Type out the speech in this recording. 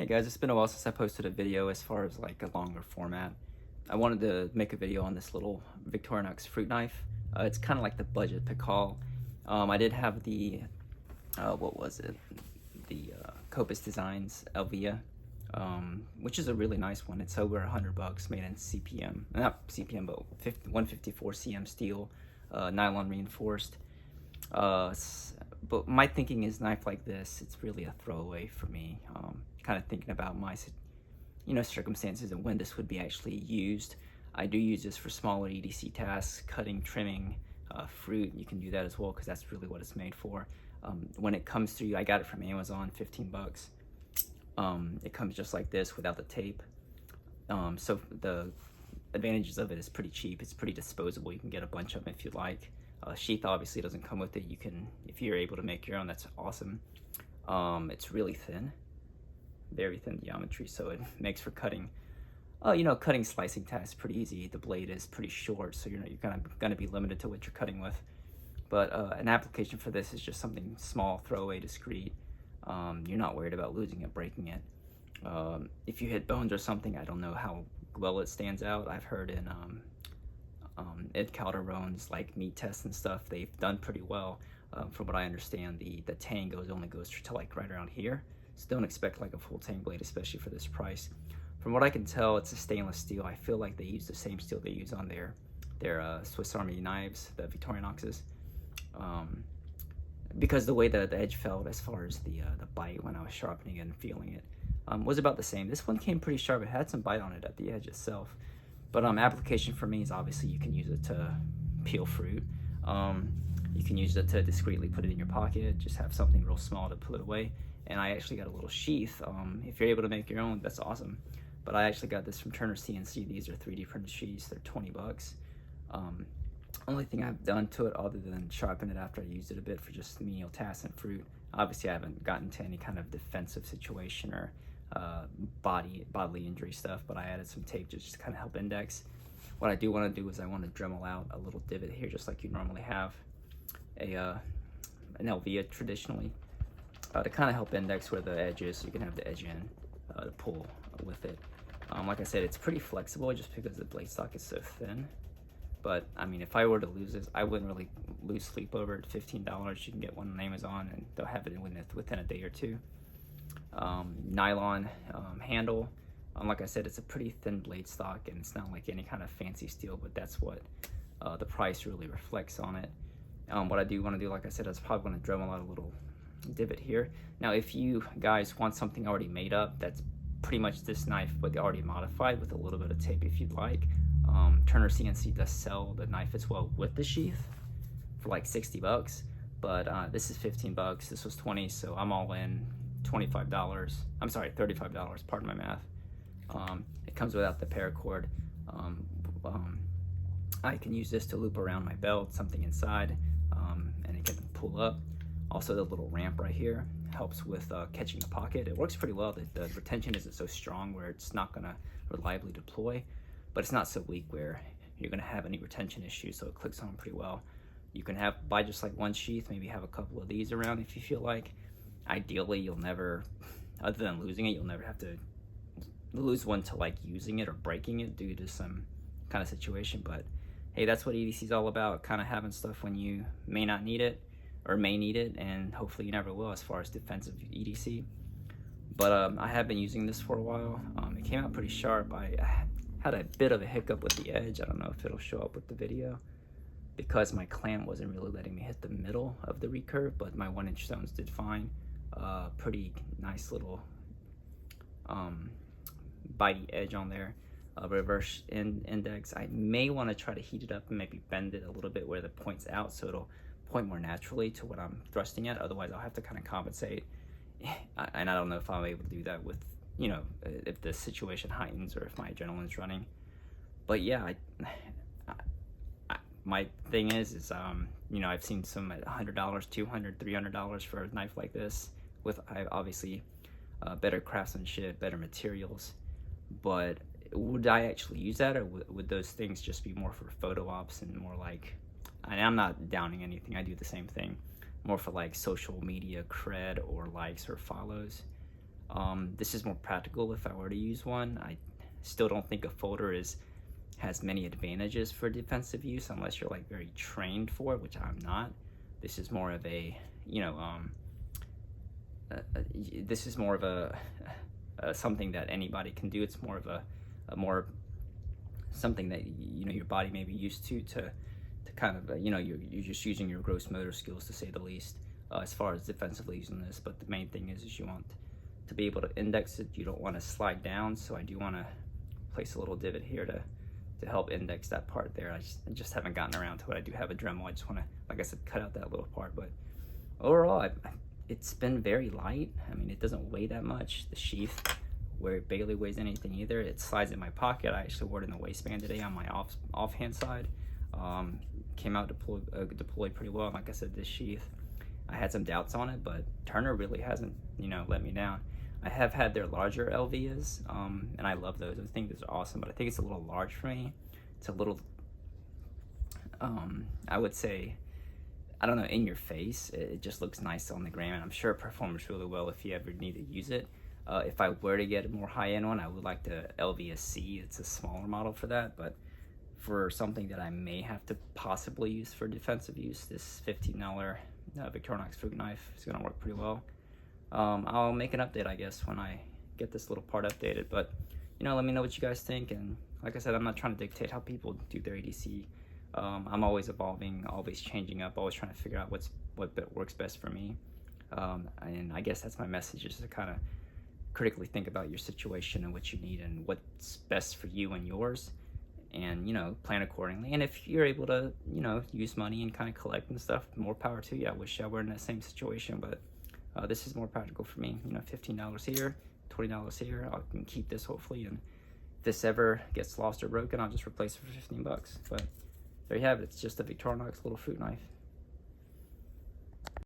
Hey guys, it's been a while since I posted a video as far as like a longer format. I wanted to make a video on this little Victorinox fruit knife. It's kind of like the budget Pikal. I did have the, what was it? The Copus Designs Elvia, which is a really nice one. It's over $100, made in CPM, not CPM, but 154 cm steel, nylon reinforced. But my thinking is knife like this, it's really a throwaway for me. Kind of thinking about my, circumstances and when this would be actually used. I do use this for smaller EDC tasks, cutting, trimming, fruit. You can do that as well because that's really what it's made for. When it comes through, I got it from Amazon, 15 bucks. It comes just like this without the tape. So the advantages of it is pretty cheap. It's pretty disposable. You can get a bunch of them if you like. Sheath obviously doesn't come with it. You can, if you're able to make your own, that's awesome. It's really thin, very thin geometry, so it makes for cutting. Cutting, slicing tasks pretty easy. The blade is pretty short, so you're gonna be limited to what you're cutting with. But an application for this is just something small, throwaway, discreet. You're not worried about losing it, breaking it. If you hit bones or something, I don't know how well it stands out. I've heard in Ed Calderon's like meat tests and stuff, they've done pretty well. From what I understand, the tang only goes to like right around here, so don't expect like a full tang blade, especially for this price. From what I can tell, it's a stainless steel. I feel like they use the same steel they use on their Swiss Army knives, the Victorinoxes, because the way the edge felt as far as the bite when I was sharpening it and feeling it was about the same. This one came pretty sharp. It had some bite on it at the edge itself. But application for me is obviously you can use it to peel fruit. You can use it to discreetly put it in your pocket, just have something real small to put it away. And I actually got a little sheath. If you're able to make your own, that's awesome. But I actually got this from Turner CNC. These are 3D printed sheaths. They're 20 bucks. Only thing I've done to it other than sharpen it after I used it a bit for just menial tasks and fruit. Obviously, I haven't gotten to any kind of defensive situation or bodily injury stuff, but I added some tape just to kind of help index. What I do want to do is I want to Dremel out a little divot here, just like you normally have an Elvia traditionally, to kind of help index where the edge is, so you can have the edge in to pull with it. Like I said, it's pretty flexible just because the blade stock is so thin. But I mean, if I were to lose this, I wouldn't really lose sleep over it. $15, you can get one on Amazon, and they'll have it within a day or two. Nylon handle. Like I said, it's a pretty thin blade stock, and it's not like any kind of fancy steel, but that's what the price really reflects on it. What I do want to do, like I said, is probably going to Dremel out a little divot here. Now, if you guys want something already made up, that's pretty much this knife, but already modified with a little bit of tape if you'd like. Turner CNC does sell the knife as well with the sheath for like 60 bucks, but this is 15 bucks. This was 20, so I'm all in. $25. I'm sorry, $35. Pardon my math. It comes without the paracord. I can use this to loop around my belt, something inside, and it can pull up. Also, the little ramp right here helps with catching the pocket. It works pretty well. The retention isn't so strong where it's not going to reliably deploy, but it's not so weak where you're going to have any retention issues, so it clicks on pretty well. You can buy just like one sheath, maybe have a couple of these around if you feel like. Ideally, you'll never, other than losing it, you'll never have to lose one to like using it or breaking it due to some kind of situation. But hey, that's what EDC is all about, kind of having stuff when you may not need it or may need it, and hopefully you never will as far as defensive EDC. But I have been using this for a while. It came out pretty sharp. I had a bit of a hiccup with the edge. I don't know if it'll show up with the video because my clamp wasn't really letting me hit the middle of the recurve, but my 1-inch stones did fine. Pretty nice little bitey edge on there. Reverse index. I may want to try to heat it up and maybe bend it a little bit where the point's out, so it'll point more naturally to what I'm thrusting at. Otherwise, I'll have to kind of compensate, and I don't know if I'm able to do that with, if the situation heightens or if my adrenaline's running. But yeah, my thing is I've seen some at $100, $200, $300 for a knife like this with obviously better craftsmanship, better materials. But would I actually use that, or would those things just be more for photo ops and more like, and I'm not downing anything, I do the same thing, more for like social media cred or likes or follows? This is more practical if I were to use one. I still don't think a folder has many advantages for defensive use unless you're like very trained for it, which I'm not. This is more of a, you know, this is more of a something that anybody can do. It's more of a more something that, you know, your body may be used to kind of, you know, you're just using your gross motor skills, to say the least, as far as defensively using this. But the main thing is you want to be able to index it. You don't want to slide down, so I do want to place a little divot here to help index that part there. I just haven't gotten around to it. I do have a Dremel. I just want to, like I said, cut out that little part. But overall, it's been very light. I mean, it doesn't weigh that much. The sheath, where it barely weighs anything either. It slides in my pocket. I actually wore it in the waistband today on my offhand side. Came out deployed pretty well. Like I said, this sheath, I had some doubts on it, but Turner really hasn't, you know, let me down. I have had their larger Elvias, and I love those. I think those are awesome, but I think it's a little large for me. It's a little, I would say, I don't know, in your face. It just looks nice on the gram, and I'm sure it performs really well if you ever need to use it. If I were to get a more high-end one, I would like the Elvia C. It's a smaller model for that, but for something that I may have to possibly use for defensive use, this $15 Victorinox Fruit Knife is going to work pretty well. I'll make an update, I guess, when I get this little part updated, but, you know, let me know what you guys think. And like I said, I'm not trying to dictate how people do their EDC. I'm always evolving, always changing up, always trying to figure out what works best for me. And I guess that's my message, is to kind of critically think about your situation and what you need and what's best for you and yours, and, you know, plan accordingly. And if you're able to, you know, use money and kind of collect and stuff, more power to you. I wish I were in that same situation, but this is more practical for me. You know, $15 here, $20 here. I can keep this hopefully, and if this ever gets lost or broken, I'll just replace it for $15. But there you have it. It's just a Victorinox little fruit knife.